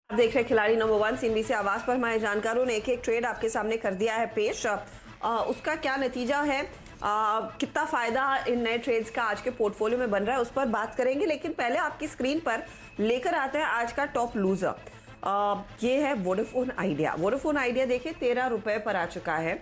आप देख रहे हैं खिलाड़ी नंबर 1 CNBC आवाज पर। हमारे जानकारों ने एक ट्रेड आपके सामने कर दिया है पेश। उसका क्या नतीजा है, कितना फायदा इन नए ट्रेड्स का आज के पोर्टफोलियो में बन रहा है, उस पर बात करेंगे। लेकिन पहले आपकी स्क्रीन पर लेकर आते हैं आज का टॉप लूजर। ये है वोडाफोन आइडिया। वोडाफोन आइडिया देखिए 13 रुपए पर आ चुका है।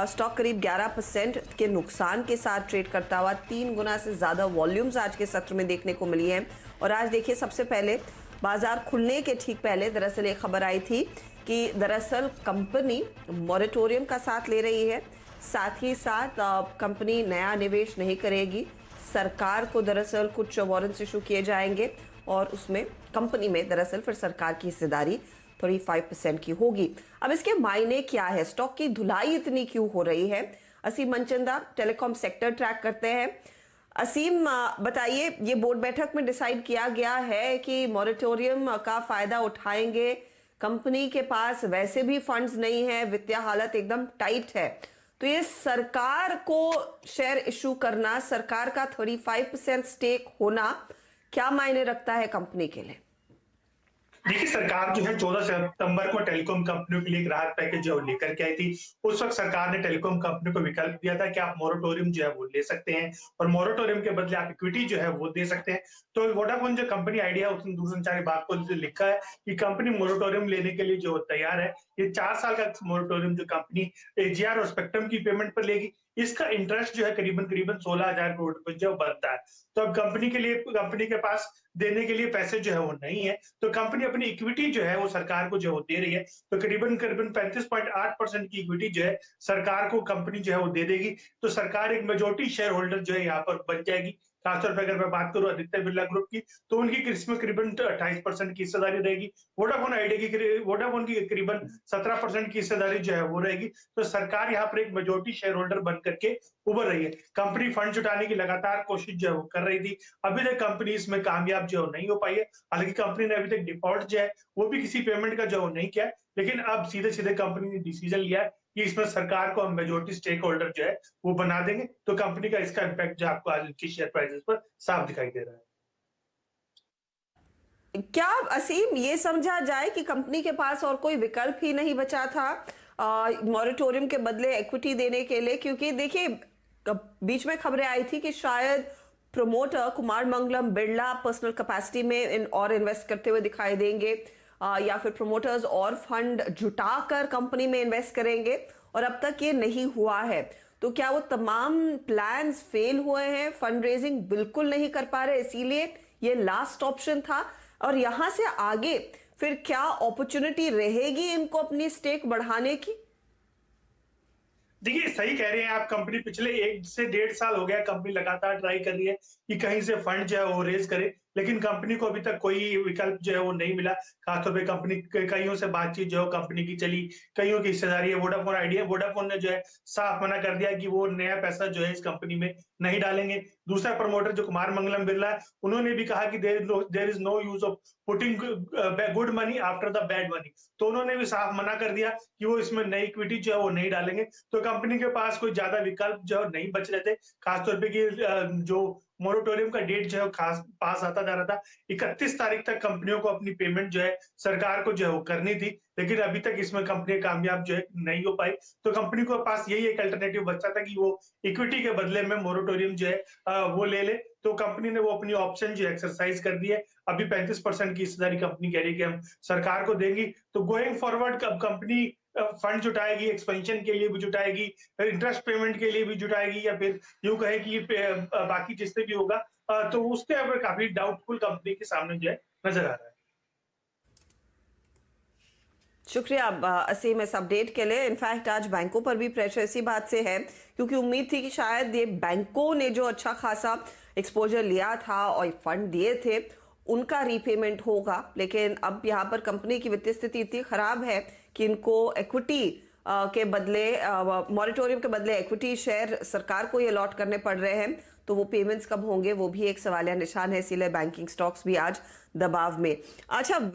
स्टॉक करीब 11% के नुकसान के साथ ट्रेड करता हुआ 3 गुना से ज्यादा वॉल्यूम्स आज के सत्र में देखने को मिली है। और आज देखिए सबसे पहले बाजार खुलने के ठीक पहले दरअसल एक खबर आई थी कि दरअसल कंपनी मॉरेटोरियम का साथ ले रही है, साथ ही साथ कंपनी नया निवेश नहीं करेगी। सरकार को दरअसल कुछ वारंट्स इशू किए जाएंगे और उसमें कंपनी में दरअसल फिर सरकार की हिस्सेदारी 35% की होगी। अब इसके मायने क्या है, स्टॉक की धुलाई इतनी क्यों हो रही है? असीम मनचंदा टेलीकॉम सेक्टर ट्रैक करते हैं। असीम बताइए, ये बोर्ड बैठक में डिसाइड किया गया है कि मॉरेटोरियम का फायदा उठाएंगे, कंपनी के पास वैसे भी फंड्स नहीं है, वित्तीय हालत एकदम टाइट है, तो ये सरकार को शेयर इशू करना, सरकार का 35% स्टेक होना क्या मायने रखता है कंपनी के लिए? देखिए, सरकार जो है 14 सितंबर को टेलीकॉम कंपनियों के लिए एक राहत पैकेज जो है लेकर के आई थी। उस वक्त सरकार ने टेलीकॉम कंपनी को विकल्प दिया था कि आप मोरेटोरियम जो है वो ले सकते हैं और मोरेटोरियम के बदले आप इक्विटी जो है वो दे सकते हैं। तो वोडाफोन जो कंपनी आइडिया है उसने दूरसंचार विभाग को लिखा है कि कंपनी मोरेटोरियम लेने के लिए जो तैयार है। ये 4 साल का मोरेटोरियम जो कंपनी एजीआर और स्पेक्ट्रम की पेमेंट पर लेगी, इसका इंटरेस्ट जो है करीबन 16,000 करोड़ रुपए जो बनता है। तो अब कंपनी के पास देने के लिए पैसे जो है वो नहीं है, तो कंपनी अपनी इक्विटी जो है वो सरकार को जो है वो दे रही है। तो करीबन 35.8% की इक्विटी जो है सरकार को कंपनी जो है वो दे देगी। तो सरकार एक मेजॉरिटी शेयर होल्डर जो है यहाँ पर बन जाएगी। खासतौर पर अगर मैं बात करूं आदित्य बिरला ग्रुप की, तो उनकी इसमें करीबन 28% की हिस्सेदारी रहेगी। वोडाफोन की करीबन 17% की हिस्सेदारी जो है वो रहेगी। तो सरकार यहाँ पर एक मेजॉरिटी शेयर होल्डर बन करके उभर रही है। कंपनी फंड जुटाने की लगातार कोशिश जो है वो कर रही थी। अभी तक कंपनी इसमें कामयाब जो नहीं हो पाई है। हालांकि कंपनी ने अभी तक डिफॉल्ट जो है वो भी किसी पेमेंट का जो नहीं किया है, लेकिन अब सीधे कंपनी ने डिसीजन लिया है कि इसमें सरकार को हम मेजॉरिटी स्टेक होल्डर जो है वो बना देंगे। तो कंपनी का इसका इम्पैक्ट जो आपको आज की शेयर प्राइसेस पर साफ दिखाई दे रहा है। क्या असीम ये समझा जाए कि कंपनी के पास और कोई विकल्प ही नहीं बचा था मॉरेटोरियम के बदले इक्विटी देने के लिए? क्योंकि देखिए बीच में खबरें आई थी कि शायद promoter Kumar Mangalam Birla personal capacity में और इन्वेस्ट करते हुए दिखाई देंगे, या फिर प्रमोटर्स और फंड जुटाकर कंपनी में इन्वेस्ट करेंगे, और अब तक ये नहीं हुआ है। तो क्या वो तमाम प्लान्स फेल हुए हैं, फंड रेजिंग बिल्कुल नहीं कर पा रहे, इसीलिए ये लास्ट ऑप्शन था? और यहां से आगे फिर क्या अपॉर्चुनिटी रहेगी इनको अपनी स्टेक बढ़ाने की? देखिए, सही कह रहे हैं आप। कंपनी पिछले 1 से 1.5 साल हो गया, कंपनी लगातार ट्राई कर रही है कि कहीं से फंड जो है वो रेज करे, लेकिन कंपनी को अभी तक कोई विकल्प जो है वो नहीं मिला। खासतौर पे कंपनी कईयों से बातचीत जो है कंपनी की चली, कईयों की हिस्सेदारी है वोडाफोन आइडिया। वोडाफोन ने जो है साफ मना कर दिया कि वो नया पैसा जो है इस कंपनी में नहीं डालेंगे। दूसरा प्रमोटर जो कुमार मंगलम बिरला है, उन्होंने भी कहा कि there is no use of putting good money after the bad money. तो उन्होंने भी साफ मना कर दिया कि वो इसमें नई इक्विटी जो है वो नहीं डालेंगे। तो कंपनी के पास कोई ज्यादा विकल्प जो है नहीं बच रहे थे। खासतौर पे कि जो मोरेटोरियम का डेट जो है खास पास आता जा रहा था। 31 तारीख तक कंपनियों को अपनी पेमेंट जो है सरकार को जो है वो करनी थी, लेकिन अभी तक इसमें कंपनी कामयाब जो है नहीं हो पाई। तो कंपनी को पास यही एक अल्टरनेटिव बचा था कि वो इक्विटी के बदले में मोरेटोरियम जो है वो ले ले। तो कंपनी ने वो अपनी ऑप्शन जो एक्सरसाइज कर दी है। अभी 35% की हिस्सेदारी कंपनी कह रही है कि हम सरकार को देंगी। तो गोइंग फॉरवर्ड कंपनी फंड जुटाएगी, एक्सपेंशन के लिए भी जुटाएगी, इंटरेस्ट पेमेंट के लिए भी जुटाएगी, या फिर यूं कहे कि बाकी जिससे भी होगा, तो उसके अब काफी डाउटफुल कंपनी के सामने जो है नजर आ रहा है। शुक्रिया असीम इस अपडेट के लिए। इनफैक्ट आज बैंकों पर भी प्रेशर इसी बात से है, क्योंकि उम्मीद थी कि शायद ये बैंकों ने जो अच्छा खासा एक्सपोजर लिया था और फंड दिए थे उनका रीपेमेंट होगा। लेकिन अब यहाँ पर कंपनी की वित्तीय स्थिति इतनी खराब है कि इनको इक्विटी के बदले, मॉरेटोरियम के बदले इक्विटी शेयर सरकार को ये अलॉट करने पड़ रहे हैं। तो वो पेमेंट्स कब होंगे वो भी एक सवालिया निशान है, इसीलिए बैंकिंग स्टॉक्स भी आज दबाव में। अच्छा।